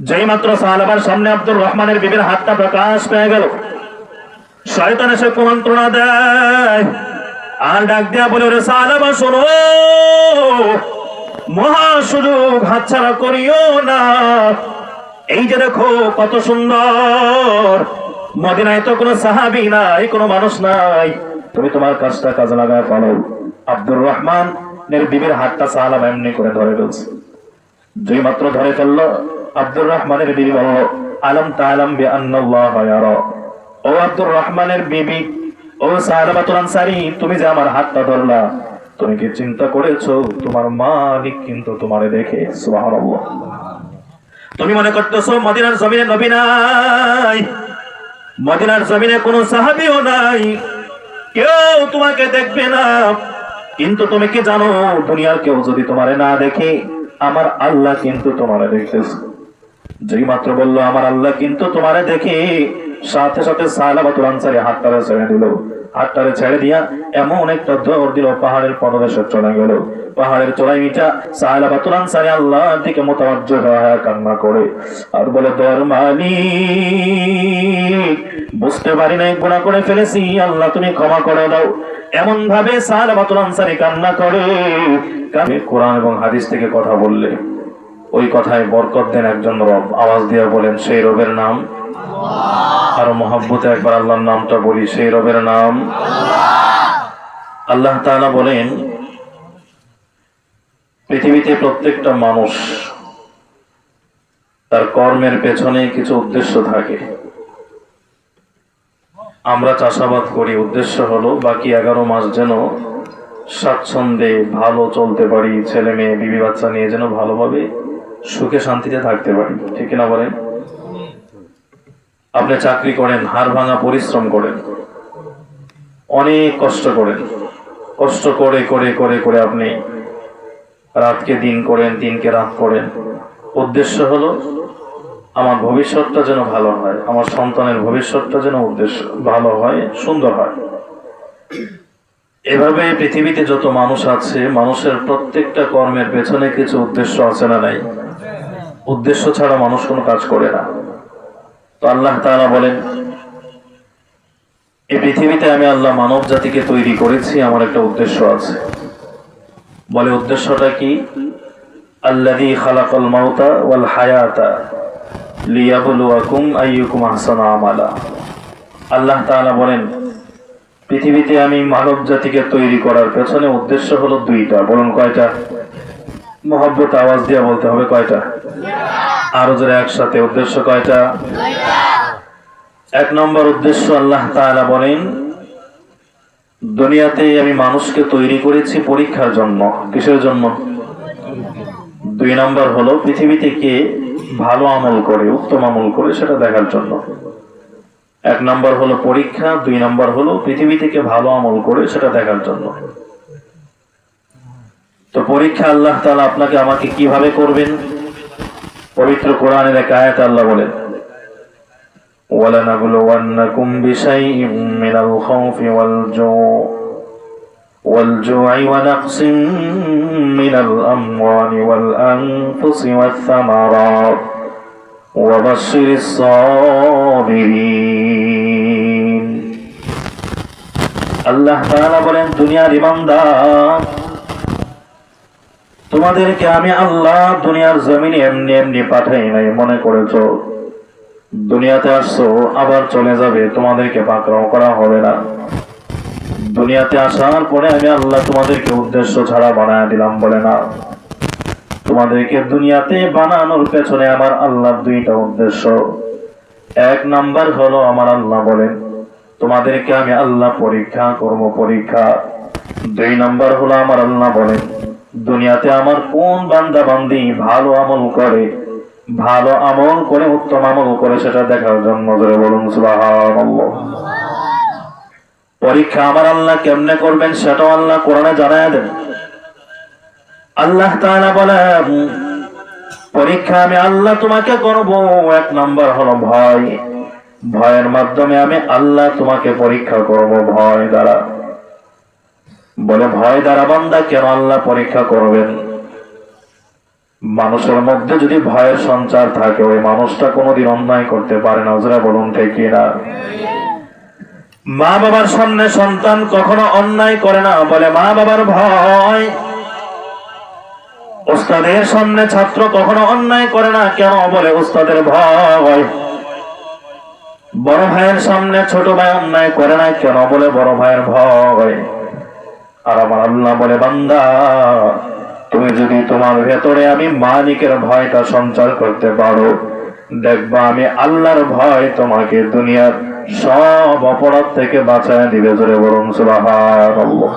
যেই মাত্র সাহাবার সামনে আব্দুর রহমানের বিবির হাতটা প্রকাশ পেয়ে গেল, শয়তান এসে কুমন্ত্রণা দেয় আর ডাক দিয়া বলে, ওরে সাহাবা শোনো, মহা সুযোগ হাতছাড়া করিও না। এই যে দেখো কত সুন্দর, মদিনায় তো কোনো সাহাবী নাই, কোনো মানুষ নাই, তুমি তোমার কাজটা কাজে লাগায় ফেলো। আব্দুর রহমানের বিবির হাতটা সাহাবা এমনি করে ধরে ফেলছে। যেই মাত্র ধরে ফেললো, আব্দুর রহমানের বিবি বলল, আলম তাআলাম বিআন্নাল্লাহ ইয়ারা। ও আব্দুর রহমানের বিবি, ও সাহাবাতুল আনসারী, তুমি যে আমার হাতটা ধরলা, তুমি কি চিন্তা করেছো তোমার মালিক কিন্তু তোমারে দেখে? সুবহানাল্লাহ। তুমি মনে করতেছো মদিনার জমিনে নবী নাই, মদিনার জমিনে কোনো সাহাবীও নাই, কেউ তোমাকে দেখবে না। কিন্তু তুমি কি জানো, দুনিয়ার কেউ যদি তোমারে না দেখে, আমার আল্লাহ কিন্তু তোমারে দেখতেছে। যেই মাত্র বললো আমার আল্লাহ কিন্তু তোমারে দেখে, সাথে সাথে সাহাবাতুল আনসারী হাতটারে ছেড়ে দিল। হাতটারে ছেড়ে দিয়া এমন একটা দৌড় দিল, পাহাড়ের পদদেশে চলে গেল। পাহাড়ের চড়াই মিটা সাহাবাতুল আনসারী আল্লাহর দিকে মুতাওয়াজ্জিহ হয়ে কান্না করে আর বলে, দয়ার মালিক, বুঝতে পারি নাই, গুনাহ করে ফেলেছি, আল্লাহ তুমি ক্ষমা করে দাও। এমন ভাবে সাহাবাতুল আনসারী কান্না করে। কোরআন এবং হাদিস থেকে কথা বললে ওই কথায় বরকত দেন একজন রব। আওয়াজ দিয়ে বলেন, সেই রবের নাম। আরো মহব্বতে একবার আল্লাহর নামটা বলি, সেই রবের নাম আল্লাহ তাআলা বলেন, পৃথিবীতে প্রত্যেকটা মানুষ তার কর্মের পেছনে কিছু উদ্দেশ্য থাকে। আমরা চাষাবাদ করি, উদ্দেশ্য হলো বাকি 11 মাস যেন স্বাচ্ছন্দ্যে ভালো চলতে পারি, ছেলে মেয়ে বিবি বাচ্চা নিয়ে যেন ভালোভাবে সুখে শান্তিতে থাকতে পারি, ঠিক না বলেন? আপনি চাকরি করেন, হাড় ভাঙা পরিশ্রম করেন, অনেক কষ্ট করেন, কষ্ট করে করে করে করে আপনি রাতকে দিন করেন, দিনকে রাত করেন। উদ্দেশ্য হলো আমার ভবিষ্যৎটা যেন ভালো হয়, আমার সন্তানের ভবিষ্যৎটা যেন উদ্দেশ্য ভালো হয়, সুন্দর হয়। এভাবে পৃথিবীতে যত মানুষ আছে, মানুষের প্রত্যেকটা কর্মের পেছনে কিছু উদ্দেশ্য আছে না নাই? উদ্দেশ্য ছাড়া মানুষ কোনো কাজ করে না। তো আল্লাহ তাআলা বলেন, এই পৃথিবীতে আমি আল্লাহ মানব জাতিকে তৈরি করেছি, আমার একটা উদ্দেশ্য আছে। বলে উদ্দেশ্যটা কি? আল্লাযী খালাকাল মাউতা ওয়াল হায়াতা লিয়াবলুয়াকুম আইয়ুকুম আহসানু আমালা। আল্লাহ তাআলা বলেন, পৃথিবীতে আমি মানব জাতিকে তৈরি করার পেছনে উদ্দেশ্য হলো 2টা। বলুন কয়টা? মহব্বত আওয়াজ দিয়ে বলতে হবে, কয়টা? আরো জোরে একসাথে, উদ্দেশ্য কয়টা? 1 নম্বর উদ্দেশ্য, আল্লাহ তাআলা বলেন, দুনিয়াতে আমি মানুষকে তৈরি করেছি পরীক্ষার জন্য। কিসের জন্য? 2 নম্বর হলো পৃথিবীতে কে ভালো আমল করে, উত্তম আমল করে সেটা দেখার জন্য। 1 নম্বর হলো পরীক্ষা, 2 নম্বর হলো পৃথিবী থেকে ভালো আমল করে সেটা দেখার জন্য। তো পরীক্ষা আল্লাহ তাআলা আপনাকে আমাকে কিভাবে করবেন? পবিত্র কোরআনের এক আয়াতে আল্লাহ বলেন, ওয়ালানাবলুওয়ান্নাকুম বিশাইইম মিনাল খাউফি ওয়াল জু'i ওয়া নাকসিম মিনাল আমওয়ালি ওয়াল আনফুসি ওয়াস সামারাত ওয়া বাশশিরিস সাবিরিন। আল্লাহ তাআলা বলেন, দুনিয়ার ইমানদার, তোমাদেরকে আমি আল্লাহ দুনিয়ার জমিনে এমনি এমনি পাঠাই নাই। মনে করেছো দুনিয়াতে আসছো আবার চলে যাবে, তোমাদেরকে পাকড়াও করা হবে না। দুনিয়াতে আসার পরে আমি আল্লাহ তোমাদেরকে উদ্দেশ্য ছাড়া বানায় দিলাম। বলে না, তোমাদেরকে দুনিয়াতে বানানোর পেছনে আমার আল্লাহর 2টা উদ্দেশ্য। 1 নাম্বার হলো আমার আল্লাহ বলেন, তোমাদেরকে আমি আল্লাহ পরীক্ষা করব, পরীক্ষা। 2 নাম্বার হলো আমার আল্লাহ বলেন, দুনিয়াতে আমার কোন বান্দা বান্দি ভালো আমল করে, ভালো আমল করে, উত্তম আমল করে সেটা দেখার জন্য। জোরে বলুন সুবহানাল্লাহ। পরীক্ষা আমার আল্লাহ কেমনে করবেন সেটাও আল্লাহ কোরআনে জানায় দেন। আল্লাহ তাআলা বলেন, পরীক্ষা আমি আল্লাহ তোমাকে করব। 1 নাম্বার হলো ভয়, ভয়ের মাধ্যমে আমি আল্লাহ তোমাকে পরীক্ষা করব, ভয় দ্বারা। বলে ভয় দ্বারা বান্দা কেন আল্লাহ পরীক্ষা করবেন? মানুষের মধ্যে যদি ভয়ের সঞ্চার থাকে ওই মানুষটা কোনোদিন অন্যায় করতে পারে না। যারা বলুন ঠিক কিনা? মা বাবার সামনে সন্তান কখনো অন্যায় করে না, বলে মা বাবার ভয়। উস্তাদের সামনে ছাত্র কখনো অন্যায় করে না, কেন? বলে উস্তাদের ভয়। বড় ভাইয়ের সামনে ছোট ভাই অন্যায় করে না, কেন? বলে বড় ভাইয়ের ভয়। আর আমার আল্লাহ বলে, বান্দা তুমি যদি তোমার ভেতরে আমি মালিকের ভয়টা সঞ্চার করতে পারো, দেখবা আমি আল্লাহর ভয় তোমাকে দুনিয়ার সব অপরাধ থেকে বাঁচায় দিবে। জোরে বলুন সুবহানাল্লাহ।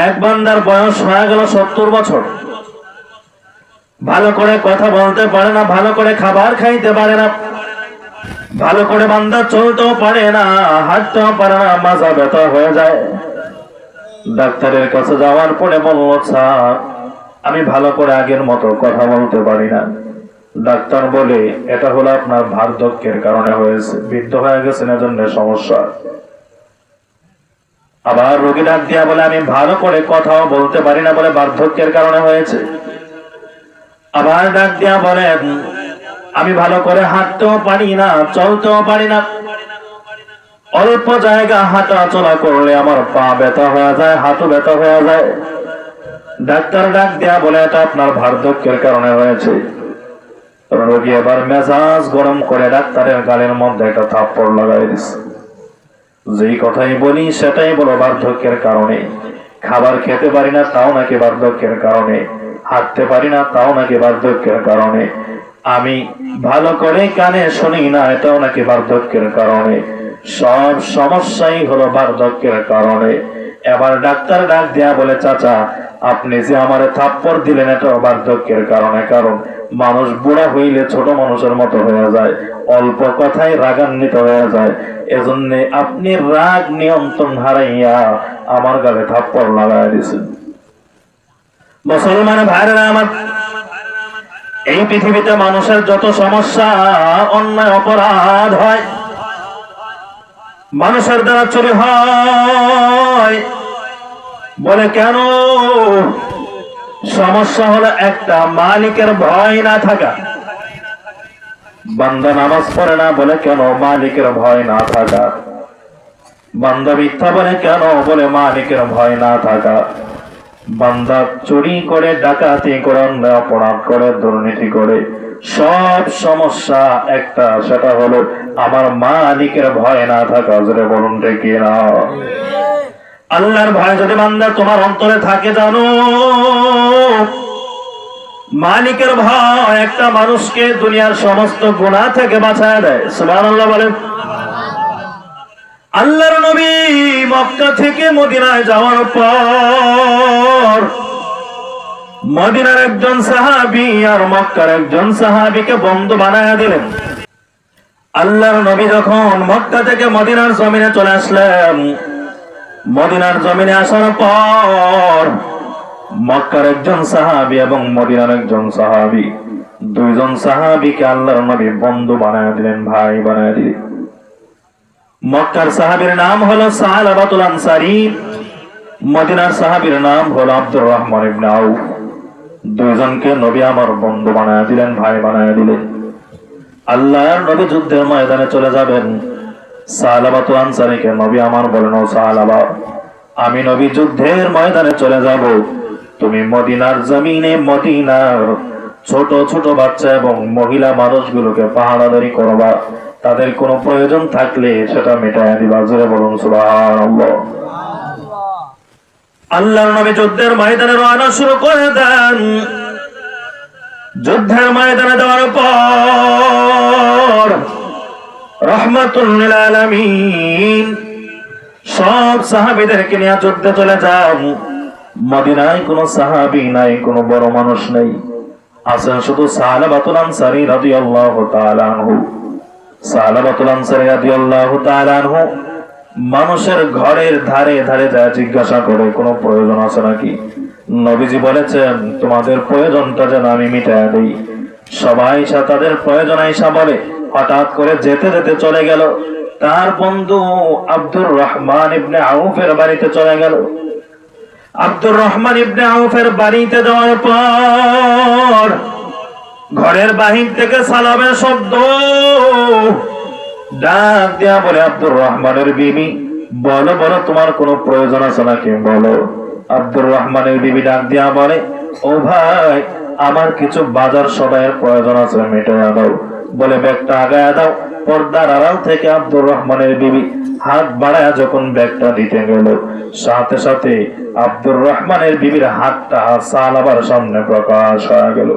এক বান্দার বয়স হয়ে গেল 70 বছর, ভালো করে কথা বলতে পারে না, ভালো করে খাবার খাইতে পারে না, ভালো করে বান্দা চলতেও পারে না, হাঁটতেও পারে না, মাজা ব্যথা হয়ে যায়। ডাক্তারের কাছে যাওয়ার পরে বলল, স্যার আমি ভালো করে আগের মতো কথা বলতে পারি না। ডাক্তার বলে, এটা হলো আপনার বার্ধক্যের কারণে হয়েছে, বৃদ্ধ হয়ে গেছেন এজন্য সমস্যা। আবার রোগী ডাক দিয়া বলে, আমি ভালো করে কথাও বলতে পারি না, বলে বার্ধক্যের কারণে হয়েছে। আবার ডাক দিয়া বলে, আমি ভালো করে হাঁটতেও পারি না, চলতেও পারি না, অল্প জায়গা হাঁটা চলা করলে আমার পা ব্যথা হয়ে যায়, হাঁটু ব্যথা হয়ে যায়। ডাক্তার ডাক দেয়া বলে, এটা আপনার বার্ধক্যের কারণে হয়েছে। রোগী এবার মেজাজ গরম করে ডাক্তারের গালের মধ্যে একটা থাপ্পড় লাগাই দিচ্ছে। যেই কথাই বলি সেটাই বলো বার্ধক্যের কারণে। খাবার খেতে পারি না, তাও নাকি বার্ধক্যের কারণে। হাঁটতে পারি না, তাও নাকি বার্ধক্যের কারণে। আমি ভালো করে কানে শুনি না, এটাও নাকি বার্ধক্যের কারণে। সব সমস্যাই হলো বার্ধক্যের কারণে। এবার ডাক্তার ডাক দেয়া বলে, চাচা আপনি যে আমারে থাপ্পড় দিলেন এটাও বার্ধক্যের কারণে। কারণ মানুষ বুড়া হইলে ছোট মানুষের মতো হয়ে যায়, অল্প কথায় রাগান্বিত হয়ে যায়। এজন্য আপনি রাগ নিয়ন্ত্রণ হারাইয়া আমার গালে থাপ্পড় লাগাই দিয়েছেন। মুসলমান ভাইরা আমার, এই পৃথিবীতে মানুষের যত সমস্যা, অন্যায় অপরাধ হয়, মানুষের দ্বারা চুরি হয়, বলে কেন? সমস্যা হলো একটা, মালিকের ভয় না থাকা। বান্দা নামাজ পড়ে না, বলে কেন? মালিকের ভয় না থাকা। বান্দা মিথ্যা বলে কেন? বলে মালিকের ভয় না থাকা। বান্দা চুরি করে, ডাকাতি করে, অন্যায় অপরাধ করে, দুর্নীতি করে, সব সমস্যা একটা, সেটা হলো আমার মালিকের ভয় না থাকা। জোরে বলুন ঠিক না? আল্লাহর ভয় যদি বান্দা তোমার অন্তরে থাকে, জানো মালিকের ভয় একটা মানুষকে দুনিয়ার সমস্ত গুনাহ থেকে বাঁচায় দেয়। সুবহানাল্লাহ বলেন। আল্লাহর নবী মক্কা থেকে মদিনায় যাওয়ার পর মদিনার একজন সাহাবী আর মক্কার একজন সাহাবীকে বন্ধু বানায়া দিলেন। আল্লাহর নবী যখন মক্কা থেকে মদিনার জমিনে চলে আসলেন, মদিনার জমিনে আসার পর মক্কার একজন সাহাবী এবং মদিনার একজন সাহাবী, দুইজন সাহাবীকে আল্লাহর নবী বন্ধু বানায়া দিলেন, ভাই বানায়া দিলেন। মক্কার সাহাবীর নাম হলো সালাবাতুল আনসারী, মদিনার সাহাবীর নাম হলো আব্দুর রহমান ইবনে আউফ। দুইজনকে নবী আমার বন্ধু বানায়া দিলেন, ভাই বানায়া দিলেন। আল্লাহর নবী যুদ্ধের ময়দানে চলে যাবেন, সালাবাতুল আনসারীকে নবী আমার বলেন, ও সালাবা, আমি নবী যুদ্ধের ময়দানে চলে যাব, তুমি মদিনার জমিনে মদিনার ছোট ছোট বাচ্চা এবং মহিলা মানুষগুলোকে পাহারাদারি করবা, তাদের কোনো প্রয়োজন থাকলে সেটা মেটায়া দিবা। জোরে বলুন সুবহানাল্লাহ। আল্লাহর নবী যুদ্ধের ময়দানে রওনা শুরু করে দেন। যুদ্ধের ময়দানে যাওয়ার পর রাহমাতুল লিল আলামিন সব সাহাবীদেরকে নিয়ে যুদ্ধে চলে যান। মদিনায় কোনো সাহাবী নাই, কোনো বড় মানুষ নেই, আছেন শুধু সালাবাতুল আনসারী রাদিয়াল্লাহু তাআলা আনহু। সালাবাতুল আনসারী রাদিয়াল্লাহু তাআলা আনহু মানুষের ঘরের ধারে ধারে যায় জিজ্ঞাসা করে, কোনো প্রয়োজন আছে নাকি? নবীজি বলেছেন, তোমাদের প্রয়োজনটা যেন আমি মিটায়া দেই। সবাই তাদের প্রয়োজন আইসা বলে। হঠাৎ করে যেতে যেতে চলে গেল, তার বন্ধু আব্দুর রহমান ইবনে আউফের বাড়িতে চলে গেল। আব্দুর রহমান ইবনে আউফের বাড়িতে যাওয়ার পর ঘরের বাহির থেকে সালামের শব্দ। ডাক দিয়া বলে, আব্দুর রহমানের বিবি, বলো বলো তোমার কোনো প্রয়োজন আছে নাকি বলো। আব্দুর রহমানের বিবি ডাক দিয়া বলে, ও ভাই, আমার কিছু বাজার সদাইয়ের প্রয়োজন আছে, মিটাইয়া দাও। বলে, ব্যাগটা আগায়া দাও। পর্দার আড়াল থেকে আব্দুর রহমানের বিবি হাত বাড়ায় যখন ব্যাগটা দিতে গেল, সাথে সাথে আব্দুর রহমানের বিবির হাতটা সালাবার সামনে প্রকাশ হয়ে গেল।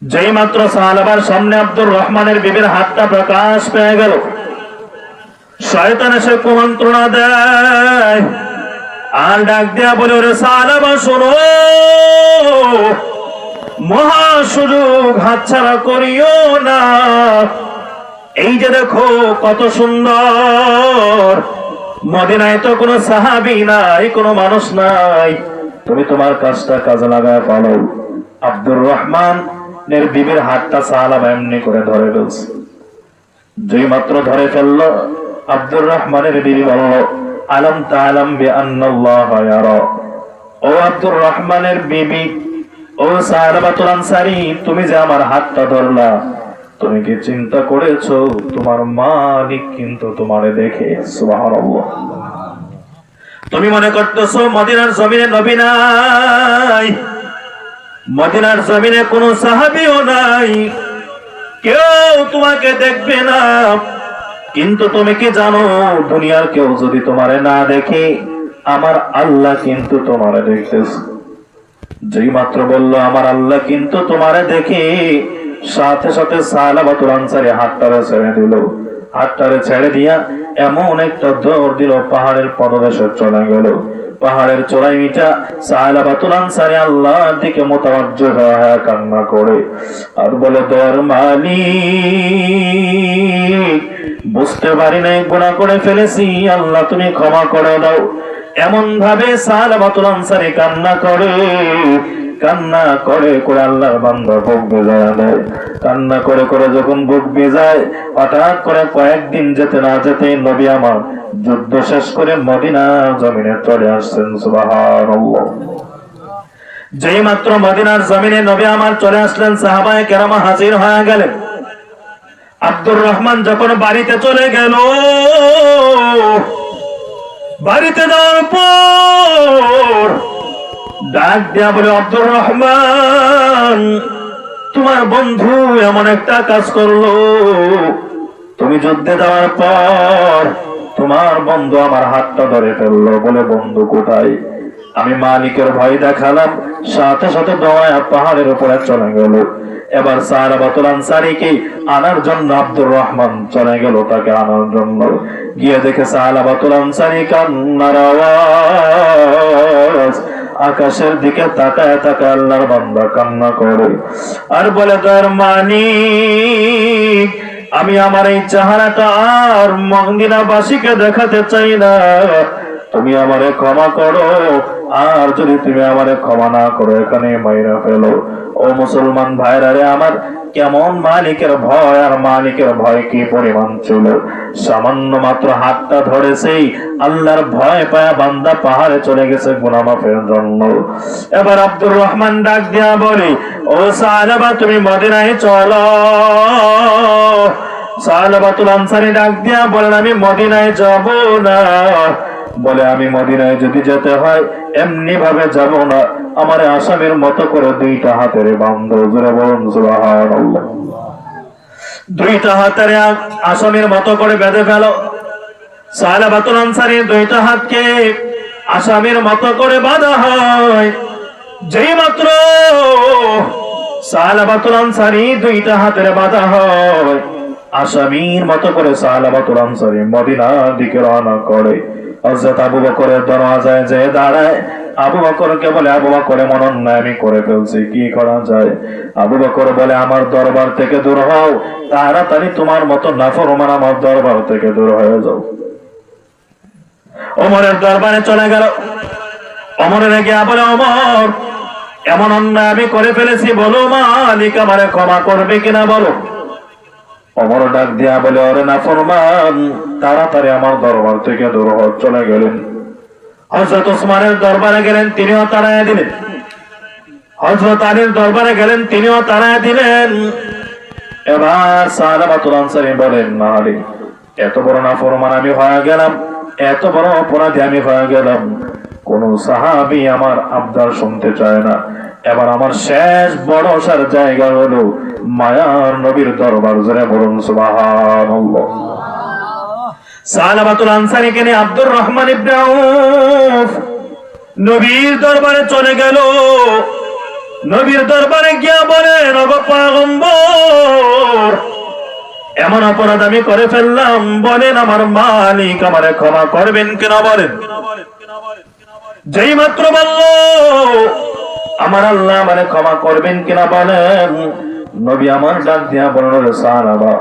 যেই মাত্র সালাবার সামনে আব্দুর রহমানের বিবির হাতটা প্রকাশ পেয়ে গেল, শয়তান এসে কুমন্ত্রণা দেয় আর ডাক দেয়া বলে, ওরে সালাবা শোনো, মহা সুযোগ হাতছাড়া করিও না। এই যে দেখো কত সুন্দর, মদিনায় তো কোনো সাহাবী নাই, কোনো মানুষ নাই, তুমি তোমার কাজটা কাজে লাগায় ফেলো। আব্দুর রহমান বিবির হাতটা সালাবা এমনি করে ধরে ফেলছে। যেই মাত্র ধরে ফেললো, আব্দুর রহমানের বিবি বলল, আলম তাআলাম বিআন্নাল্লাহ ইয়ারা। ও আব্দুর রহমানের বিবি, ও সালাবাতুল আনসারী, তুমি যে আমার হাতটা ধরলা, তুমি কি চিন্তা করেছো তোমার মালিক কিন্তু তোমারে দেখে? সুবহানাল্লাহ। তুমি মনে করতেছো মদিনার জমিনে নবী নাই, মদিনার জমিনে কোনো সাহাবীও নাই, কেউ তোমাকে দেখবে না। কিন্তু তুমি কি জানো, দুনিয়ার কেউ যদি তোমারে না দেখে, আমার আল্লাহ কিন্তু তোমারে দেখতেছে। যেই মাত্র বললো আমার আল্লাহ কিন্তু তোমারে দেখে, সাথে সাথে সালাবাতুল আনসারী হাতটারে ছেড়ে দিল। হাতটারে ছেড়ে দিয়া এমন একটা দৌড় দিল, পাহাড়ের পদদেশে চলে গেল। পাহাড়ের চড়াই মিটা সালাবাতুল আনসারী আল্লাহর দিকে মুতাওয়াজ্জহ হয়ে কান্না করে আর বলে, দয়ার মালিক, বুঝতে পারি নাই, গুনাহ করে ফেলেছি, আল্লাহ তুমি ক্ষমা করে দাও। এমন ভাবে সালাবাতুল আনসারী কান্না করে করে আল্লাহর বান্দা বুক বেজায় দেয়। কান্না করে করে যখন বুক বেজায়, হঠাৎ করে কয়েকদিন যেতে না যেতে নবী আমার যুদ্ধ শেষ করে মদিনা জমিনে চলে আসছেন। সুবহানাল্লাহ। যেই মাত্র মদিনার জমিনে নবী আমার চলে আসলেন, সাহাবায়ে কেরাম হাজির হয়ে গেলেন। আব্দুর রহমান যখন বাড়িতে চলে গেল, বাড়িতে যাওয়ার পর ডাক দেয়া বলে, আব্দুর রহমান, তোমার বন্ধু এমন একটা কাজ করলো, তুমি যুদ্ধে যাওয়ার পর তোমার বন্ধু আমার হাতটা ধরে ফেললো। বলে, বন্ধু কোথায়? আমি মালিকের ভয় দেখালাম, সাথে সাথে দৌড়ায় পাহাড়ের উপরে চলে গেল। এবার সালাবাতুল আনসারীকে আনার জন্য আব্দুর রহমান চলে গেল, তাকে আনার জন্য গিয়ে দেখে সালাবাতুল আনসারী কান্নার আওয়াজ। আকাশের দিকে তাকায় তাকায় আল্লাহর বান্দা কান্না করে আর বলে, তার মালিক, আমি আমার এই চেহারাটা আর মদিনাবাসীকে দেখাতে চাই না, তুমি আমারে ক্ষমা করো, আর যদি তুমি আমারে ক্ষমা না করো এখানে মাইরা ফেলো। ও মুসলমান ভাইরা রে আমার, কেমন মালিকের ভয়, আর মালিকের ভয় কি পরিমাণ ছিল। সামান্য মাত্র হাতটা ধরেছেই আল্লাহর ভয় পায়া বান্দা পাহাড়ে চলে গেছে গুনাহ মাফের জন্য। এবার আব্দুর রহমান ডাক দিয়া বলে, ও সালাবা, তুমি মদিনায় চলো। সালাবাতুল আনসারী ডাক দিয়া বলেন, আমি মদিনায় যাব না। বলে, আমি মদিনায় যদি যেতে হয় এমনি ভাবে যাব না, আমারে আসামের মতো করে দুইটা হাতের বান্ধ। জোরে বলুন সুবহানাল্লাহ। দুইটা হাতের আসামের মতো করে বেঁধে ফেলো। সালাবাতুল আনসারী দুইটা হাতকে আসামের মতো করে বাঁধা হয়। যেই মাত্র সালাবাতুল আনসারী দুইটা হাতের বাঁধা হয়, আসামির মতো করে সালাবাতুল আনসারী মদিনার দিকে রওনা করে। হযরত আবু বকরের দরওয়াজায় যে দাঁড়ায়, আবু বকরকে বলে, আবু বকর, এমন অন্যায় আমি করে ফেলছি, কি করা যায়? আবু বকর বলে, আমার দরবার থেকে দূর হও, তাড়াতাড়ি তোমার মতো নাফরমান আমার দরবার থেকে দূর হয়ে যাও। ওমরের দরবারে চলে গেল। ওমরের গিয়ে বলে, ওমর, এমন অন্যায় আমি করে ফেলেছি, বলো মালিক আমারে ক্ষমা করবে কিনা বলো। ওমর ডাক দিয়া বলে, ওরে নাফরমান, তাড়াতাড়ি আমার দরবার থেকে দূর হও। চলে গেলেন। হযরত ওসমানের দরবারে গেলেন, তিনিও তাড়াইয়া দিলেন। হযরত আলীর দরবারে গেলেন, তিনিও তাড়াইয়া দিলেন। এবার সালাবাতুল আনসারী বলেন, না আলী, এত বড় নাফরমান আমি হয়ে গেলাম, এত বড় অপরাধী আমি হয়ে গেলাম, কোন সাহাবী আমার আবদার শুনতে চায় না। এবার আমার শেষ ভরসার জায়গা হলো মায়ার নবীর দরবার। জোরে বলুন সুবহানাল্লাহ। সালাবাতুল আনসারীকে নিয়ে আব্দুর রহমান ইবনে আউফ নবীর দরবারে চলে গেল। নবীর দরবারে গিয়া বলেন, ওগো পয়গম্বর, এমন অপরাধ আমি করে ফেললাম, বলেন আমার মালিক আমারে ক্ষমা করবেন কিনা বলেন। যেই মাত্র বলল আমার আল্লাহ আমারে ক্ষমা করবেন কিনা বলেন, নবী আমার ডাক দিয়া বলল, সাহাবা,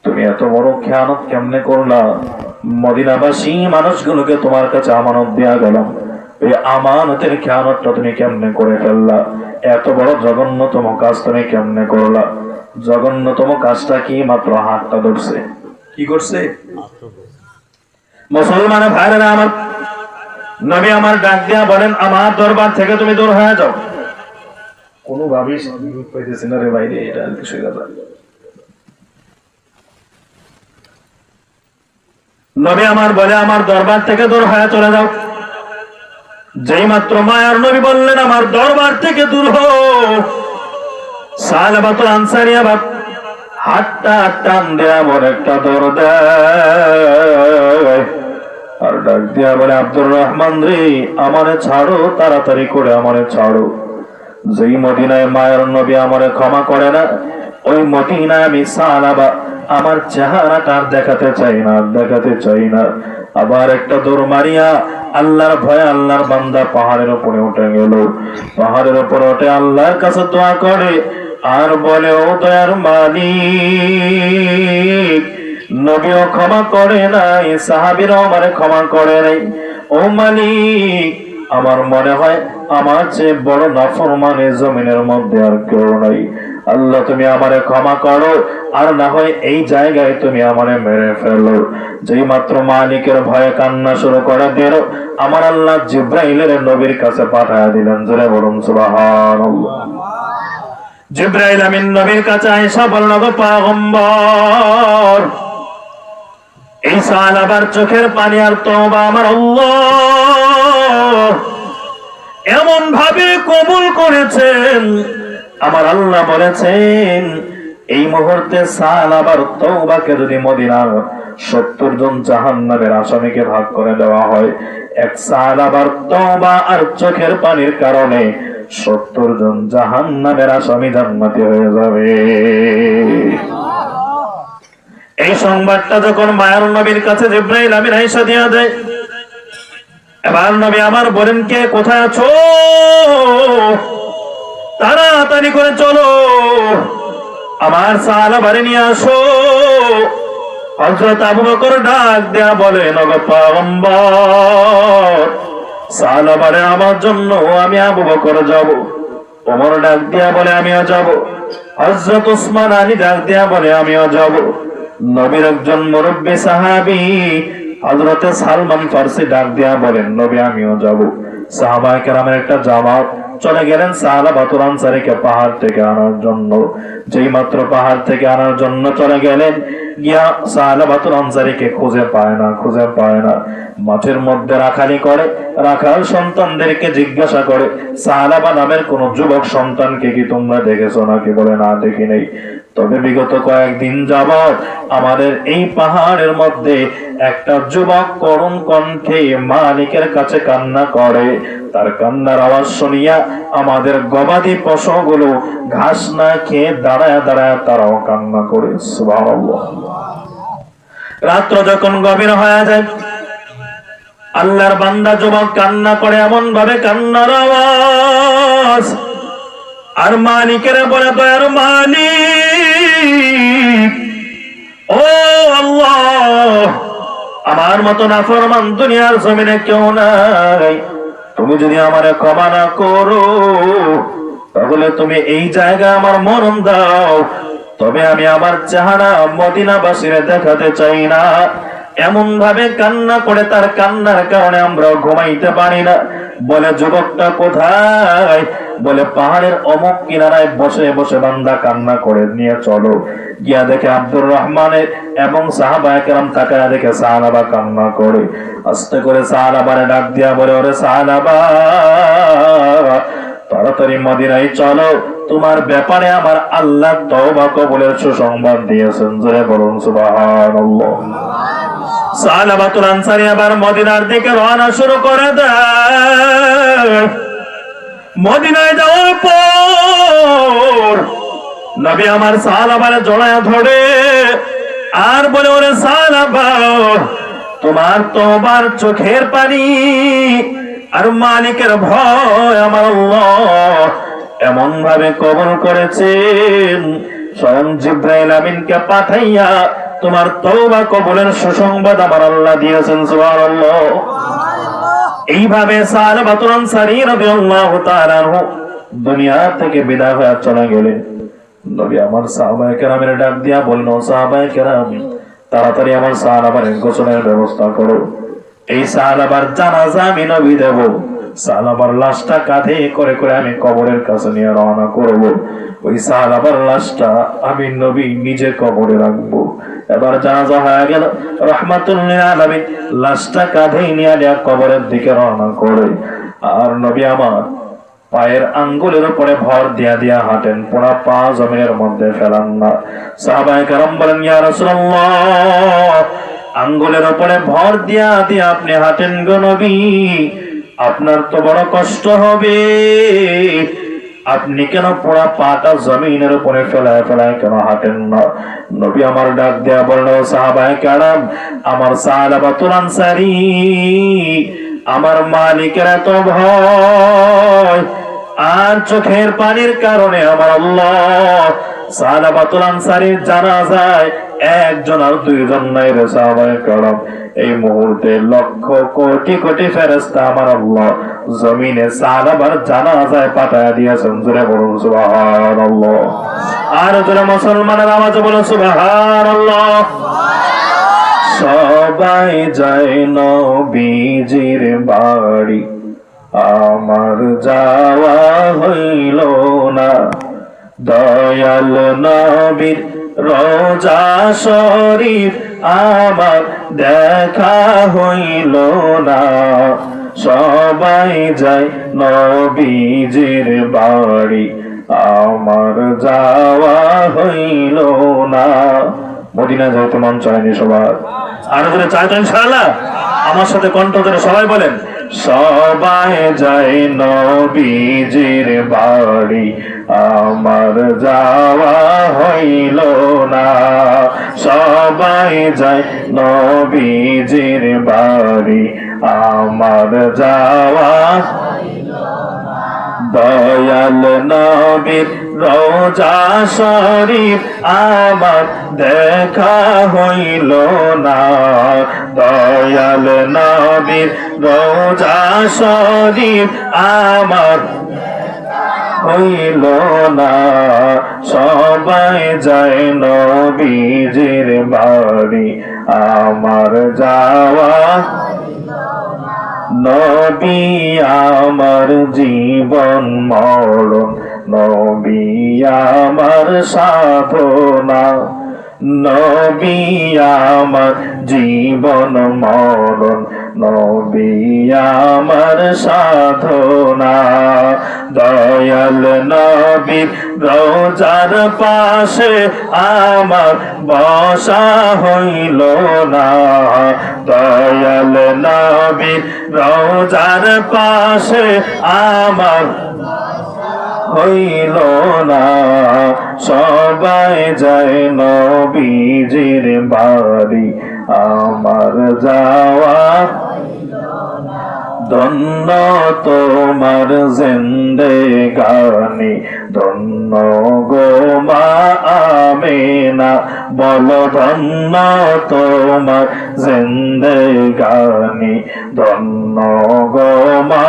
তুমি এত বড় খেয়ানত কেমনে করলা? মদিনাবাসী মানুষগুলোকে তোমার কাছে আমানত দেয়া গেলাম, এই আমানতের খেয়ানতটা তুমি কেমনে করে ফেললা? এত বড় জঘন্যতম কাজ তুমি কেমনে করলা? জঘন্যতম কাজটা কি? মাত্র হাতটা ধরছে। কি করছে? মুসলমান ভাইরা আমার, নবী আমার ডাক দিয়া বলেন, আমার দরবার থেকে তুমি দূর হয়ে যাও। কোনো ভাবিস পাইতেছি না রে বাইরে, এটা কিছু কথা। নবী আমার বলে, আমার দরবার থেকে দূর হয়ে চলে যাও। যেই মাত্র মায়ার নবী বললেন আমার দরবার থেকে দূর হও, সালাবাতুল আনসারী আবার হাতটা টান দেয়া বড় একটা দৌড় দেয় আর ডাক দিয়া বলে, আব্দুর রহমান রে, আমারে ছাড়ো, তাড়াতাড়ি করে আমারে ছাড়ো। যেই মদিনায় মায়ের নবী আমারে ক্ষমা করে না, ওই মদিনায় আমি সালাবা আমার চেহারাটা আর দেখাতে চাই না, দেখাতে চাই না। আবার একটা দৌড় মারিয়া আল্লাহর ভয়ে আল্লাহর বান্দা পাহাড়ের উপরে উঠে গেল। পাহাড়ের উপরে উঠে আল্লাহর কাছে দোয়া করে আর বলে, ও দয়ার মালিক, নবীও ক্ষমা করে নাই, সাহাবীরাও আমারে ক্ষমা করে নাই। ও মালিক, আমার মনে হয় আমার চেয়ে বড় নাফরমান এই জমিনের মধ্যে আর কেউ নাই। আল্লাহ তুমি আমারে ক্ষমা করো, আর না হয় এই জায়গায় তুমি আমারে মেরে ফেলো। যেই মাত্র মালিকের ভয়ে কান্না শুরু করে দিল, আমার আল্লাহ জিব্রাইলের নবীর কাছে পাঠায় দিলেন। জোরে বলুন সুবহানাল্লাহ। জিব্রাইল আমিন নবীর কাছে আয়েশা বলল, গো পয়গম্বর, এই সাহাবার চোখের পানি আর তওবা আমার আল্লাহ এমন ভাবে কবুল করেছেন, আমার আল্লাহ বলেছেন এই মুহূর্তে সাহাবার তওবাকে যদি মদিনার 70 জন জাহান্নামের আসামিকে ভাগ করে দেওয়া হয়, এক সাহাবার তওবা আর চোখের পানির কারণে 70 জন জাহান্নামের আসামি জান্নাতি হয়ে যাবে। এই সংবাদটা যখন মায়ার নবীর কাছে জিব্রাইল আমিন আয়েশা দিয়া দেয়, এবার নবী আমার বলেন, কে কোথায় আছো? তাড়াতাড়ি করে চলো, আমার সাহাবারে নিয়ে আসো। হযরত আবু বকর ডাক দেয়া বলেন, ওগো পয়গম্বর, সাহাবারে আমার জন্য আমি আবু বকর যাব। ওমর ডাক দেয়া বলে, আমিও যাব। হযরত উসমান আলী ডাক দেয়া বলে, আমিও যাব। নবীর একজন মুরব্বী সাহাবী হযরত সালমান ফারসি ডাক দেয়া বলেন, নবী আমিও যাব। সাহাবায়ে কেরামের একটা জামাত চলে গেলেন সাহাবাতুল আনসারীকে পাহাড় থেকে আনার জন্য। যেই মাত্র পাহাড় থেকে আনার জন্য চলে গেলেন, গিয়া সাহাবাতুল আনসারীকে খুঁজে পায় না, খুঁজে পায় না। মাঠের মধ্যে রাখালি করে, রাখাল সন্তানদেরকে জিজ্ঞাসা করে, সাহাবা নামের কোন যুবক সন্তানকে কি তোমরা দেখেছো নাকি? বলে, না দেখি নেই। তবে বিগত কয়েকদিন যাবত আমাদের এই পাহাড়ের মধ্যে একটা যুবক করুণ কণ্ঠে মালিকের কাছে কান্না করে। তার কান্নার আওয়াজ শুনিয়া আমাদের গবাদি পশুগুলো ঘাস না খেয়ে দাঁড়ায় দাঁড়ায় তারাও কান্না করে। সুবহানাল্লাহ। রাত্র যখন গভীর হয়ে যায়, আল্লাহর বান্দা যুবক কান্না করে, এমন ভাবে কান্নার আওয়াজ, আর মালিকের বলে, দয়ার মালিক, ও আল্লাহ, আমার মতো নাফরমান দুনিয়ার জমিনে কেউ নাই। তুমি যদি আমারে ক্ষমা না করো, তাহলে তুমি এই জায়গায় আমার মরণ দাও, তবে আমি আমার চেহারা মদিনাবাসীরে দেখাতে চাই না। এমন ভাবে কান্না করে, তার কান্নার কারণে আমরা ঘুমাইতে পারি না। বলে যুবকটা কোথায়? বলে পাহাড়ের অমুক কিনারায় বসে বসে বান্দা কান্না করে, নিয়ে চলো। গিয়া দেখে আব্দুর রহমানের এবং সাহাবায়ে কেরাম তাকায়া দেখে সাহাবা কান্না করে। আস্তে করে সাহাবারে ডাক দিয়া বলে, ওরে সাহাবা, তাড়াতাড়ি মদিনায় চলো, তোমার ব্যাপারে আমার আল্লাহ তওবা কবুলের সুসংবাদ দিয়েছেন। জোরে বলুন সুবহানাল্লাহ। সাহাবাতুল আনসারী আবার মদিনার দিকে রওনা শুরু করে দেয়। মদিনায় যাওয়ার পর নবী আমার সাহাবারে জড়ায়া ধরে আর বলে, ওরে সাহাবা, তোমার তওবার চোখের পানি আর মালিকের ভয় আমার আল্লাহ এমন ভাবে কবুল করেছেন, স্বয়ং জিবরাইল আমিনকে পাঠাইয়া তোমার তওবা কবুলের সুসংবাদ আমার আল্লাহ দিয়েছেন। সুবহানাল্লাহ। এইভাবে সাহাবাতুল আনসারী রাদিয়াল্লাহু তাআলা আনহু দুনিয়া থেকে বিদায় হয়ে চলে গেলেন। নবী আমার সাহাবায়ে কেরামের ডাক দিয়া বলল, সাহাবায়ে কেরাম, তাড়াতাড়ি আমার সাহাবার গোসলের ব্যবস্থা করো। এই সাহাবার জানাজা আমি নবী দেব। সাহাবার লাশটা কাঁধে করে করে আমি কবরের কাছে নিয়ে রওনা করব। ওই সাহাবার লাশটা আমি নবী নিজে কবরে রাখবো। এবার জানাজা হয়ে গেল, রাহমাতুল লিল আলামিন লাশটা কাঁধে নিয়ে কবরের দিকে রওনা করে। আর নবী আমার পায়ের আঙ্গুলের উপরে ভর দিয়া দিয়া হাঁটেন, পুরা পা জমিনের মধ্যে ফেলান না। সাহাবায়ে কেরাম বলেন, ইয়া রাসূলুল্লাহ, আঙ্গুলের উপরে ভর দিয়া দিয়া আপনি হাঁটেন গো নবী, আপনার তো বড় কষ্ট হবে। আপনি কেন পুরা পাটা জমিনের উপরে ফেলায় ফেলায় কেন হাঁটেন না? নবী আমার ডাক দেয়া বলল, সাহাবায়ে কেরাম, আমার সাহাবাতুল আনসারী, আমার মালিকের এত ভয় আর চোখের পানির কারণে আমার আল্লাহ সাহাবাতুল আনসারীর জানাজায় একজন আর দুইজন নাই রে সাহাবায়ে কেরাম। এই মুহূর্তে লক্ষ কোটি কোটি ফেরেশতা আমার আল্লাহ জমিনে সাহাবার জানাজায় পাঠায়া দিয়েছেন। জোরে বলুন সুবহানাল্লাহ। আর জোরে মুসলমানের আওয়াজে বলুন সুবহানাল্লাহ। সবাই যায় নবীজির বাড়ি, আমার যাওয়া হইল না। দয়াল নবীর রোজা শরীফ আমার দেখা হইল না। সবাই যায় নবীজির বাড়ি, আমার যাওয়া হইল না। মদিনা যাইতে মন চায়নি সবার? আর ধরে চাই তো ইনশাআল্লাহ। আমার সাথে কণ্ঠ ধরে সবাই বলেন, সবাই যায় নবীজির বাড়ি, আমার যাওয়া হইল না। সবাই যায় নবীজির বাড়ি, আমার যাওয়া। দয়াল নবীর রোজা শরীফ আমার দেখা হইল না। দয়াল নবীর রোজা শরীফ আমার হইল না। সবাই যায় নবীজির বাড়ি, আমার যাওয়া। নবী আমার জীবন মরণ, নবী আমার সাধনা। নবী আমার জীবন মরণ, নবী আমার সাধনা। দয়াল নবীর রোজার পাশে আমার বসা হইল না। দয়াল নবীর রোজার পাশে আমার হইল না। সবাই যায় নবীজির বাড়ি, আমার যাওয়া। ধন্য তোমার জিন্দেগানি, ধন্য গো মা আমেনা। বলো ধন্য তোমার জিন্দেগানি, ধন্য গো মা।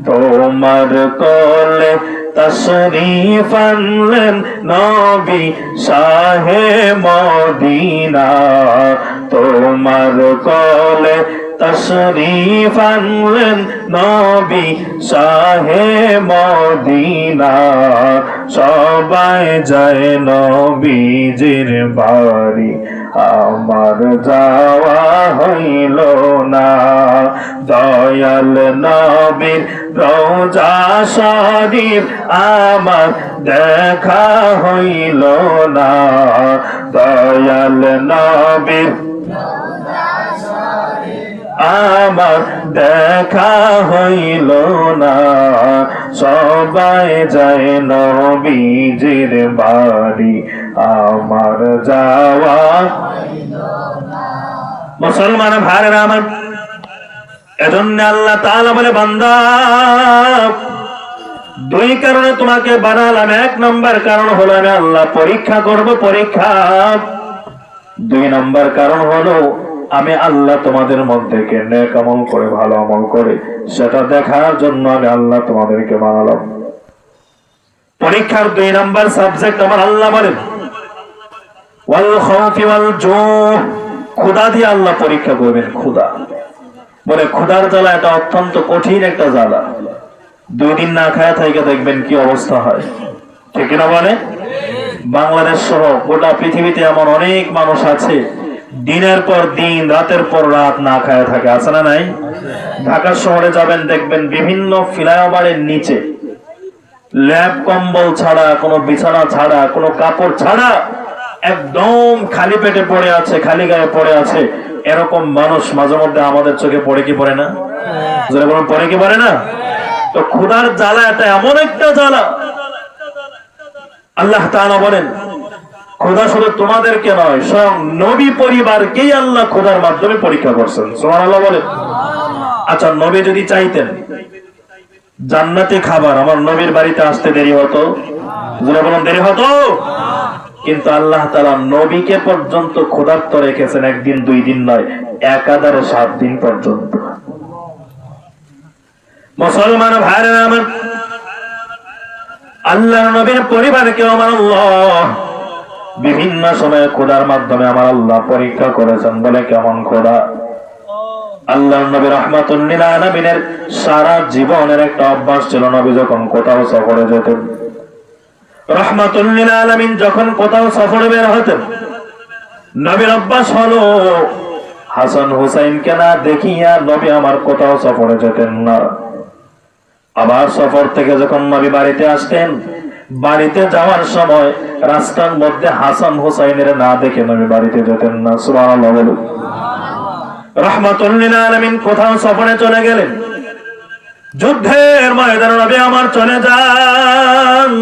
তোমার কোলে তশরীফ আনলেন নবী শাহে মদিনা তোমার কোলে তশরীফ আনলেন নবী শাহে মদিনা সবাই যায় নবীজির বাড়ি আমার যাওয়া হইল না দয়াল নবীর রওজা শরীফ আমার দেখা হইল না দয়াল নবীর আমার দেখা হইল না সবাই যায় নবীজির বাড়ি আমার যাওয়া মুসলমান ভাইরা আমার এজন্য আল্লাহ তাআলা বলে বান্দা দুই কারণে তোমাকে বানালাম এক নম্বর কারণ হলো আমি আল্লাহ পরীক্ষা করব পরীক্ষা দুই নম্বর কারণ হলো আমি আল্লাহ তোমাদের মধ্যে কে নেক আমল করে ভালো আমল করে সেটা দেখার জন্য আমি আল্লাহ তোমাদেরকে বানালাম পরীক্ষার দুই নাম্বার সাবজেক্ট আমার আল্লাহ বলেন ওয়াল খাউফি ওয়াল জু ক্ষুধা দিয়ে আল্লাহ পরীক্ষা করবেন ক্ষুধা বলে ক্ষুধার জ্বালা এটা অত্যন্ত কঠিন একটা জ্বালা দুই দিন না খায় থেকে দেখবেন কি অবস্থা হয় ঠিক না বলে বাংলাদেশ সহ গোটা পৃথিবীতে এমন অনেক মানুষ আছে দিনের পর দিন রাতের পর রাত না খায় থাকে আছে না নাই ঢাকা শহরে যাবেন দেখবেন বিভিন্ন ফ্লাইওভারের নিচে ল্যাব কম্বল ছাড়া কোনো বিছানা ছাড়া কোনো কাপড় ছাড়া একদম খালি পেটে পড়ে আছে খালি গায়ে পড়ে আছে এরকম মানুষ মাঝে মধ্যে আমাদের চোখে পড়ে কি পড়ে না যারা বলেন পড়ে কি পড়ে না তো ক্ষুধার জ্বালা এটা এমন একটা জ্বালা আল্লাহ তাআলা বলেন খোদা শুধু তোমাদেরকে নয় স্বয়ং নবী পরিবারকেই আল্লাহ খোদার মাধ্যমে পরীক্ষা করছেন সুবহানাল্লাহ বলেন আচ্ছা নবী যদি চাইতেন জান্নাতি খাবার আমার নবীর বাড়িতে আসতে দেরি হতো যারা বলেন দেরি হতো কিন্তু আল্লাহ তাআলা নবীকে পর্যন্ত ক্ষুধার্ত রেখেছেন একদিন দুই দিন নয় একাধারে 7 দিন পর্যন্ত মুসলমান ভাইরা আমার আল্লাহর নবীর পরিবারকে আমার আল্লাহ বিভিন্ন সময়ে খোদার মাধ্যমে আমার আল্লাহ পরীক্ষা করেছেন বলে কেমন খোদা আল্লাহর নবী রাহমাতুল লিল আলামিনের সারা জীবনের একটা অভ্যাস ছিল নবী যখন কোথাও সফরে যেতেন রাহমাতুল লিল আলামিন যখন কোথাও সফরে বের হতেন নবীর অভ্যাস হলো হাসান হুসাইনকে না দেখিয়া নবী আমার কোথাও সফরে যেতেন না আবার সফর থেকে যখন নবী বাড়িতে আসতেন বাড়িতে যাওয়ার সময় রাস্তার মধ্যে হাসান হুসাইনের না দেখে নবী বাড়িতে যেতেন না সুবহানাল্লাহ বলুন রাহমাতুল লিল আলামিন কোথাও সফরে চলে গেলেন যুদ্ধের ময়দানে নবী আমার চলে যান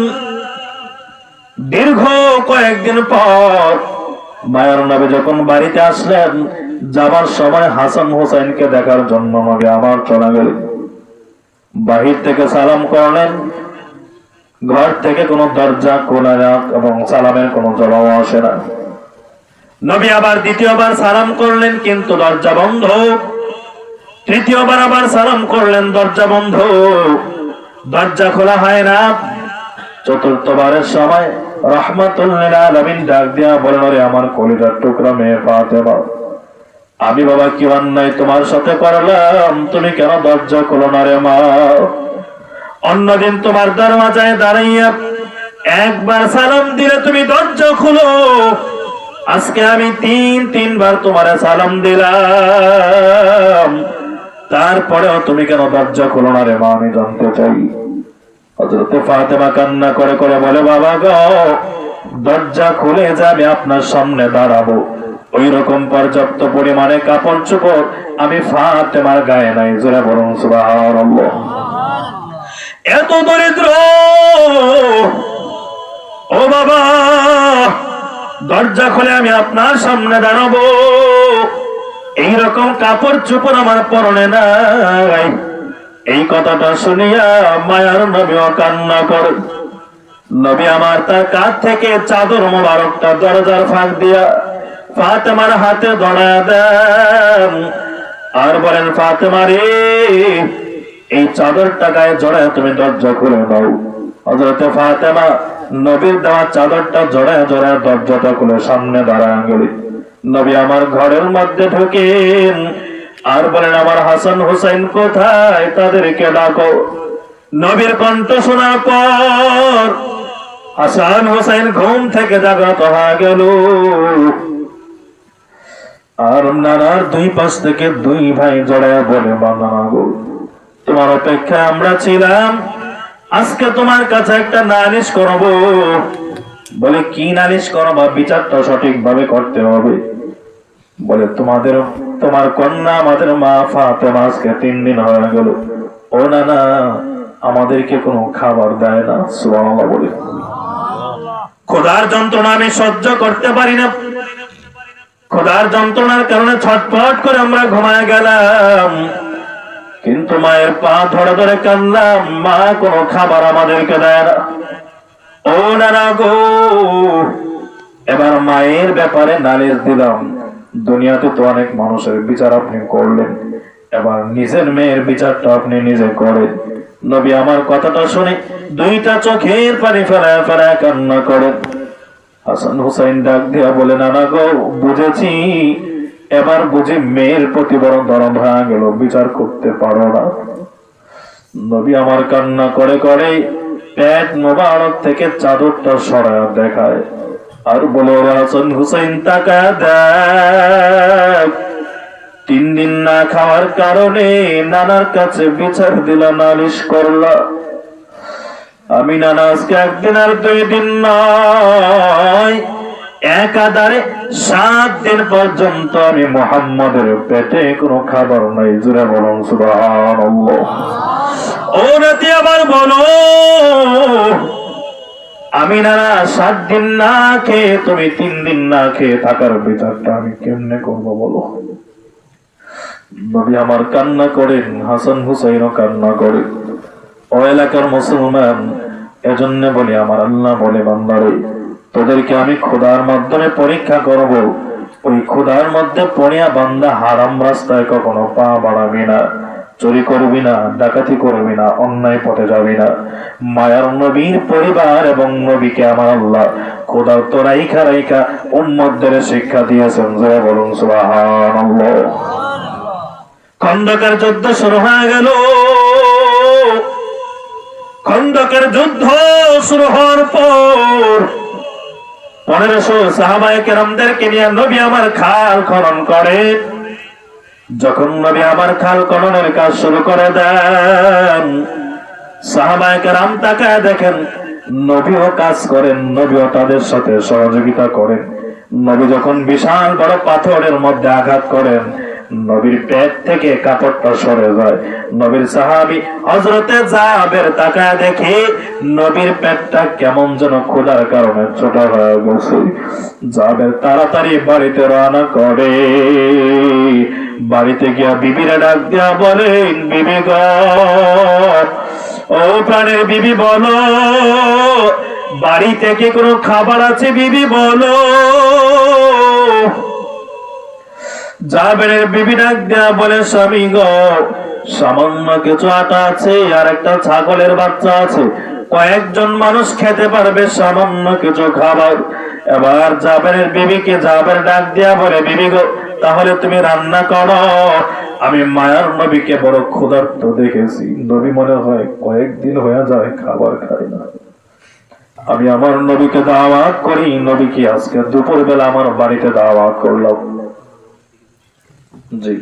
দীর্ঘ কয়েকদিন পর মায়ের নবী যখন বাড়িতে আসলেন যাবার সময় হাসান হুসাইনকে দেখার জন্য নবী আমার চলে গেলেন বাহির থেকে সালাম করলেন ঘর থেকে কোনো দরজা খোলা না এবং সালামের কোনো জবাব আসে না নবী আবার দ্বিতীয়বার সালাম করলেন কিন্তু দরজা বন্ধ তৃতীয়বার আবার সালাম করলেন দরজা বন্ধ দরজা খোলা হয় না চতুর্থবারের সময় রাহমাতুল লিল আলামিন ডাক দিয়া বলেন ওরে আমার কলিজার টুকরা মেয়ে ফাতেমা আমি বাবা কি অন্যায় তোমার সাথে করলাম তুমি কেন দরজা খোলো না রে মা অন্যদিন তোমার দরওয়াজায় দাঁড়াইয়া একবার সালাম দিলে তুমি দরজা খুলো আজকে আমি তিনবার তোমারে সালাম দিলাম তারপরেও তুমি কেন দরজা খুলো না রে মা আমি জানতে চাই হযরত ফাতেমা কান্না করে করে বলে বাবা গো দরজা খুলে যাবে আপনার সামনে দাঁড়াবো ওই রকম পর্যাপ্ত পরিমাণে কাপড় চোপড় আমি ফাতেমার গায়ে নাই জোরে বলুন সুবহানাল্লাহ এত দরিদ্র ও বাবা দরজা খুলে আমি আপনার সামনে দাঁড়াবো এইরকম কাপড় চোপড় আমার পরনে নাই এই কথাটা শুনিয়া মায়ার নবীও কান্না করে নবী আমার তার কাঁধ থেকে চাদর মোবারকটা দরজার ফাঁক দিয়া ফাতেমার হাতে ধরায়া দেন আর বলেন ফাতেমা রে এই চাদরটা গায়ে জড়ায় তুমি দরজা খুলে দাও হযরত ফাতেমা নবীর দেওয়া চাদরটা জড়ায় জড়ায় দরজাটা খুলে সামনে দাঁড়ায় গেল। নবী আমার ঘরের মধ্যে ঢুকেন আর বলেন, আমার হাসান হুসাইন কোথায়, তাদেরকে ডাকো। নবীর কণ্ঠ শোনার পর হাসান হুসাইন ঘুম থেকে জাগ্রত হয়ে গেল। আর নানার দুই পাশ থেকে দুই ভাই জড়ায় বলে, বাবা গো, তোমার অপেক্ষায় আমরা ছিলাম, আজকে তোমার কাছে একটা নালিশ করব। বলে, কি নালিশ করবা? বিচারটা সঠিক ভাবে করতে হবে। বলে, তোমার কন্যা আমাদের মা ফাতেমা আজকে 3 দিন হয়ে গেল, ও নানা আমাদেরকে কোনো খাবার দেয় না। সুবহানাল্লাহ বলে, খোদার যন্ত্রণা আমি সহ্য করতে পারি না, খোদার যন্ত্রণার কারণে ছটফট করে আমরা ঘুমায় গেলাম, কিন্তু মায়ের পা ধরে ধরে কাঁদলাম, মা কোনো খাবার আমাদেরকে দেয় না। ও নানা গো, এবার মায়ের ব্যাপারে নালিশ দিলাম। দুনিয়াতে তো অনেক মানুষের বিচার আপনি করলেন, এবার নিজের মেয়ের বিচারটা আপনি নিজে করেন। নবী আমার কথাটা শুনে দুইটা চোখের পানি ফেলায় ফেলায় কান্না করেন। হাসান হুসাইন ডাক দিয়া বলে, নানা গো, বুঝেছি, এবার বুঝি মেয়ের প্রতি বড় দরদ হয়ে গেল, বিচার করতে পারো না। নবী আমার কান্না করে করে পেট মোবারক থেকে চাদরটা সরায় দেখায় আর বলে, হাসান হুসাইন তাকা দেখ, 3 দিন না খাওয়ার কারণে নানার কাছে বিচার দিলা, নালিশ করলা। আমি নানা আজকে 1 দিন আর 2 দিন নয়, একাধারে 7 দিন পর্যন্ত আমি মুহাম্মাদের পেটে কোনো খাবার নাই। জোরে বলুন সুবহানাল্লাহ। ও নাতি আবার বলো, আমি নানা 7 দিন না খেয়ে, তুমি 3 দিন না খেয়ে থাকার বিচারটা আমি কেমনে করবো বলো? নবী আমার কান্না করেন, হাসান হুসাইনও কান্না করেন। ও এলাকার মুসলমান, এজন্য বলি, আমার আল্লাহ বলে, বান্দারে তোদেরকে আমি খোদার মাধ্যমে পরীক্ষা করব, ওই খোদার মধ্যে পড়িয়া বান্দা হারাম রাস্তায় কখনো পা বাড়াবি না, চুরি করবি না, ডাকাতি করবি না, অন্যায় পথে যাবি না। মায়ার নবীর পরিবার এবং নবীকে আমার আল্লাহ খোদা তো রাইখা রাইখা উম্মতদের শিক্ষা দিয়েছেন। জয় বলুন সুবহানাল্লাহ। খন্দকের যুদ্ধ শুরু হয়ে গেল। খন্দকের যুদ্ধ শুরু হওয়ার পর 1500 সাহাবায়ে কেরামদেরকে নিয়ে নবী আমার খাল খনন করে। যখন নবী আমার খাল খননের কাজ শুরু করে দেন, সাহাবায়ে কেরাম তাকায় দেখেন নবীও কাজ করেন, নবীও তাদের সাথে সহযোগিতা করেন। নবী যখন বিশাল বড় পাথরের মধ্যে আঘাত করেন, নবীর পেট থেকে কাপড়টা সরে যায়। নবীর সাহাবী হযরতে জাবের তাকায় দেখে নবীর পেটটা কেমন যেন ক্ষুধার কারণে ছোট হয়ে গেছে। জাবের তাড়াতাড়ি বাড়িতে রওনা করে। বাড়িতে গিয়া বিবিরা ডাক দিয়া বলেন, বিবি গো, ও প্রাণের বিবি বলো, বাড়িতে কি কোনো খাবার আছে? বিবি বলো। জাবেরের বিবি ডাক দেয়া বলে, স্বামী গো, সামান্য কিছু আটা আছে আর একটা ছাগলের বাচ্চা আছে, কয়েকজন মানুষ খেতে পারবে সামান্য কিছু খাবার। এবার জাবেরের বিবিকে জাবের ডাক দেয়া বলে, বিবি গো, তাহলে তুমি রান্না করো। আমি মায়ার নবীকে বড় ক্ষুধার্ত দেখেছি, নবী মনে হয় কয়েকদিন হয়ে যায় খাবার খায় না। আমি আমার নবীকে দাওয়াত করি, নবীকে আজকে দুপুর বেলা আমার বাড়িতে দাওয়াত করলাম। জি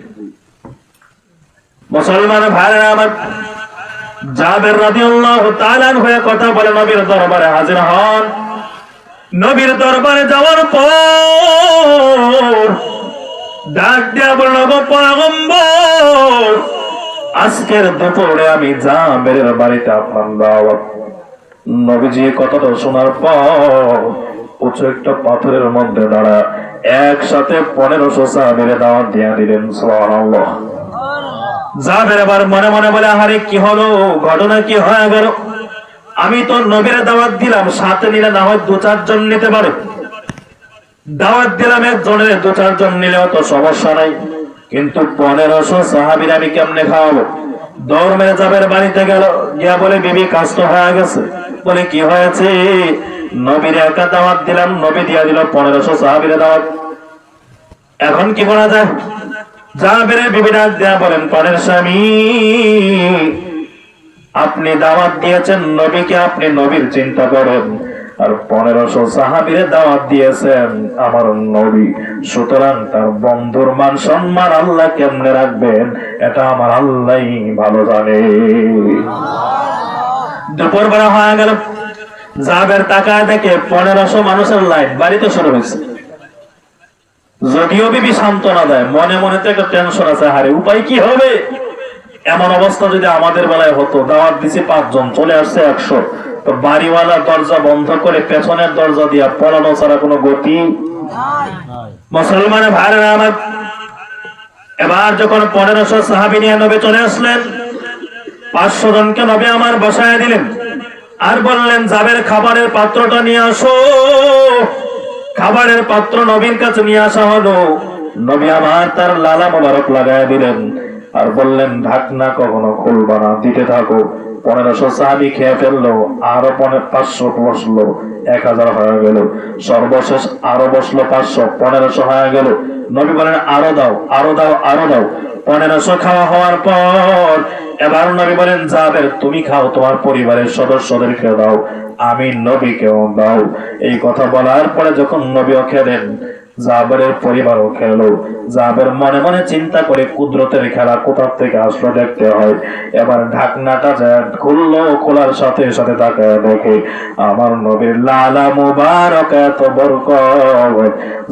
মুসলমান ভাইরা আমার, জাবের রাদিয়াল্লাহু তাআলা হয়ে কথা বলে নবীর দরবারে হাজির হন। নবীর দরবারে যাওয়ার পর ডাক দেয়া বলল, পয়গম্বর, আজকের দুপুরে আমি জাবেরের বাড়িতে আপনার দাওয়াত। নবীজি কথাটা শোনার পর উঁচু একটা পাথরের মধ্যে দাঁড়া একসাথে 1500 সাহাবীরে দাওয়াত দিয়ে দিলেন। সুবহানাল্লাহ। জাবের আবার মনে মনে বলে, আরে কি হলো, ঘটনা কি হয়ে গেল? আমি তো নবীরে দাওয়াত দিলাম, সাথে নিলে না হয় 2-4 জন নিতে পারে। দাওয়াত দিলাম একজনের, 2-4 জন নিলেও তো সমস্যা নাই, কিন্তু 1500 সাহাবীর আমি কেমনে খাওয়াবো? দৌড় মেরে জাবের বাড়িতে গেল, গিয়া বলে বিবি কাজ তো হয়ে গেছে। বলে কি হয়েছে? নবীর একা দাওয়াত দিলাম, নবী দিয়া দিল 1500 সাহাবীর দাওয়াত, এখন কি করা যায়? জাবেরের বিবি ডাক দেয়া বলেন, পরের স্বামী, আপনি দাওয়াত দিয়েছেন নবীকে, আপনি নবীর চিন্তা করেন, আর 1500 সাহাবীর দাওয়াত দিয়েছেন আমার নবী, সুতরাং তার বন্ধুর মান সম্মান আল্লাহ কেমনে রাখবেন এটা আমার আল্লাহই ভালো জানে। দুপুর বেলা হয়ে গেল, জাবের তাকায় দেখে 1500 মানুষের লাইন বাড়িতে শুরু হয়েছে। যদিও বিবি সান্ত্বনা দেয়, মনে মনে তো একটা টেনশন আছে, হারে উপায় কি হবে? এমন অবস্থা যদি আমাদের বেলায় হতো, দাওয়াত দিছি 5 জন, চলে আসছে 100, তো বাড়িওয়ালা দরজা বন্ধ করে পেছনের দরজা দিয়া পলানো ছাড়া কোনো গতি। মুসলমানের ভাইরা আমার, এবার যখন 1500 সাহাবী নিয়ে নবী চলে আসলেন, 500 জনকে নবী আমার বসায় দিলেন, আর বললেন জাবের খাবারের পাত্রটা নিয়ে আসো। খাবারের পাত্র নবীর কাছে নিয়ে আসা হলো, নবী আমার তার লালা মোবারক লাগায় দিলেন, আর বললেন ঢাকনা কখনো খুলবা না, দিতে থাকো। 1500 সাহাবী খেয়ে ফেললো, আরো 500 বসলো, 1000 হয়ে গেল, সর্বশেষ আরো বসলো 500, 1500 হয়ে গেল। নবী বলেন আরো দাও, আরো দাও, আরো দাও। 1500 খাওয়া হওয়ার পর এবার নবী বলেন, জাবের তুমি খাও, তোমার পরিবারের সদস্যদেরকে দাও, আমি নবীকেও দাও। এই কথা বলার পরে যখন নবীও খেলেন, জাবেরের পরিবারও খেলো। জাবের মনে মনে চিন্তা করে, কুদরতের খেলা কোথা থেকে আসলো দেখতে হয়। এবার ঢাকনাটা যায় খুললো, খোলার সাথে সাথে তাকায় দেখে আমার নবীর লালা মুবারক এত বরকত,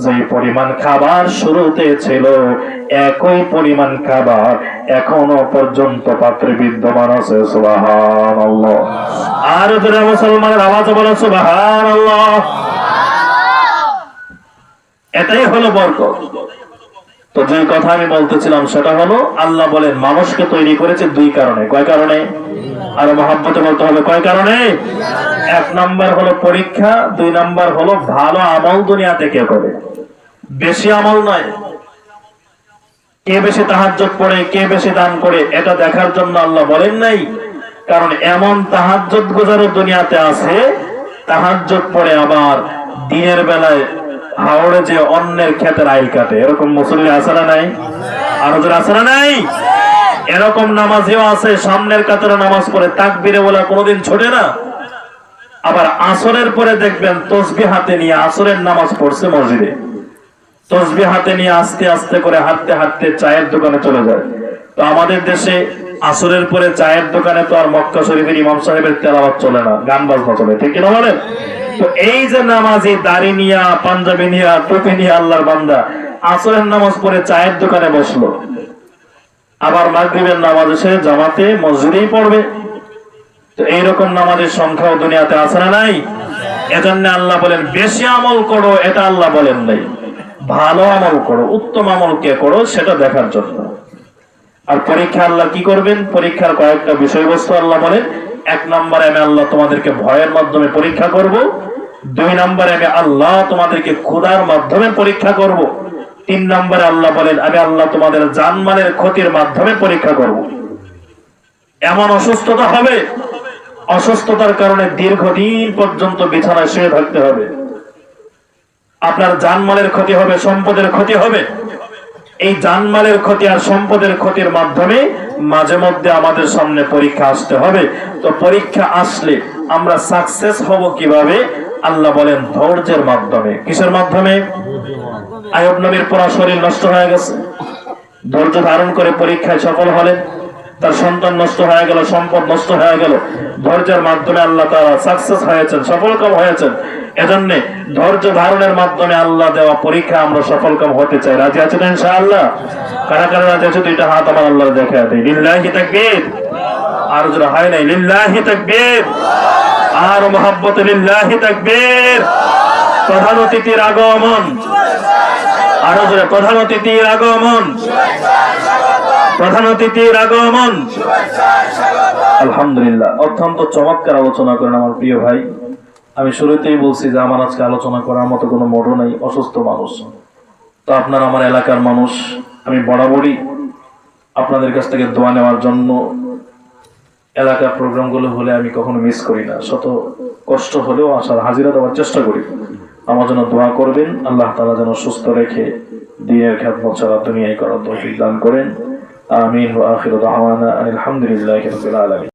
যেই পরিমাণ খাবার শুরুতে ছিল একই পরিমাণ খাবার এখনো পর্যন্ত পাত্রে বিদ্যমান আছে। সুবহানাল্লাহ। আর যারা মুসলমানের আওয়াজ বলো সুবহানাল্লাহ। এটাই হলো বরকত। তো যে কথা আমি বলতেছিলাম সেটা হলো, আল্লাহ বলেন মানুষকে তৈরি করেছে 2 কারণে। কয় কারণে? আর মহব্বতে বলতে হবে, কয় কারণে? 1 নাম্বার হলো পরীক্ষা, 2 নাম্বার হলো ভালো আমল দুনিয়াতে কে করে। বেশি আমল নয়, কে বেশি তাহাজ্জুদ পড়ে, কে বেশি দান করে, এটা দেখার জন্য আল্লাহ বলেন নাই। কারণ এমন তাহাজ্জুদ গুজারও দুনিয়াতে আছে, তাহাজ্জুদ পড়ে আবার দিনের বেলায় হাওড়ে যে অন্যের ক্ষেতের আইল কাটে, এরকম মুসল্লি আছে না নাই? আরো যারা আছে না নাই? এরকম নামাজিও আছে, সামনের কাতারে নামাজ পড়ে তাকবীরে বলা কোনোদিন ছোটে না। আবার আসরের পরে দেখবেন তসবিহ হাতে নিয়ে আসরের নামাজ পড়ছে মসজিদে, তসবিহ হাতে নিয়ে আস্তে আস্তে করে হাঁটতে হাঁটতে চায়ের দোকানে চলে যায়। তো আমাদের দেশে আসরের পরে চায়ের দোকানে তো আর মক্কা শরীফের ইমাম সাহেবের তেলাওয়াত চলে না, গান বাজনা চলে, ঠিক কিনা বলেন? তো এই যে নামাজি দাড়ি নিয়া, পাঞ্জাবি নিয়া, টুপি নিয়ে আল্লাহর বান্দা আসরের নামাজ পড়ে চায়ের দোকানে বসলো, আবার মাগরিবের নামাজ এসে জামাতে মসজিদেই পড়বে। তো এইরকম নামাজের সংখ্যাও দুনিয়াতে আছে না নাই? এজন্য আল্লাহ বলেন বেশি আমল করো, এটা আল্লাহ বলেন নাই, ভালো আমল করো, উত্তম আমল কে করো সেটা দেখার জন্য। আর পরীক্ষা আল্লাহ কি করবেন? পরীক্ষার কয়েকটা বিষয়বস্তু আল্লাহ বলেন। 1 নম্বরে আমি আল্লাহ তোমাদেরকে ভয়ের মাধ্যমে পরীক্ষা করব, 2 নম্বরে আমি আল্লাহ তোমাদেরকে ক্ষুধার মাধ্যমে পরীক্ষা করব, 3 নম্বরে আল্লাহ বলেন আমি আল্লাহ তোমাদের জানমালের ক্ষতির মাধ্যমে পরীক্ষা করব। এমন অসুস্থতা হবে, অসুস্থতার কারণে দীর্ঘদিন পর্যন্ত বিছানায় শুয়ে থাকতে হবে, আপনার জানমালের ক্ষতি হবে, সম্পদের ক্ষতি হবে। এই জানমালের ক্ষতি আর সম্পদের ক্ষতির মাধ্যমে মাঝে মধ্যে আমাদের সামনে পরীক্ষা আসতে হবে। তো পরীক্ষা আসলে আমরা সাকসেস হব কিভাবে? আল্লাহ বলেন ধৈর্যের মাধ্যমে। কিসের মাধ্যমে? আইয়ুব নবীর পুরো শরীর নষ্ট হয়ে গেছে, ধৈর্য ধারণ করে পরীক্ষায় সফল হলেন, তার সন্তান নষ্ট হয়ে গেল, সম্পদ নষ্ট হয়ে গেল, ধৈর্যের মাধ্যমে আল্লাহ তাআলা সাকসেস হয়েছেন, সফলকাম হয়েছেন। এজন্য ধৈর্য ধারণের মাধ্যমে আল্লাহ দেওয়া পরীক্ষা আমরা সফলকাম হতে চাই। রাজি আছেন ইনশাআল্লাহ? কারা কারা রাজি আছে? 2টা হাত আমার আল্লাহ দেখা দেয়। লিল্লাহি তাকবীর। আর যারা হয় নাই লিল্লাহি তাকবীর, আর মুহাব্বতে লিল্লাহি তাকবীর। প্রধান অতিথির আগমন, আরো যারা প্রধান অতিথির আগমন, প্রধান অতিথির আগমন। আলহামদুলিল্লাহ, অত্যন্ত চমৎকার আলোচনা করেন আমার প্রিয় ভাই। আমি শুরুতেই বলছি যে আমার আজকে আলোচনা করার মতো কোনো মোড়ও নাই, অসুস্থ মানুষ। তো আপনারা আমার এলাকার মানুষ, আমি বরাবরই আপনাদের কাছ থেকে দোয়া নেওয়ার জন্য এলাকার প্রোগ্রামগুলো হলে আমি কখনো মিস করি না, শত কষ্ট হলেও আসার হাজিরা দেওয়ার চেষ্টা করি। আমার জন্য দোয়া করবেন, আল্লাহ তাআলা যেন সুস্থ রেখে দ্বীনের খেদমত সারা দুনিয়ায় করার তৌফিক দান করেন। আমিন ওয়া আখিরু দাওয়ানা আলহামদুলিল্লাহি রাব্বিল আলামিন।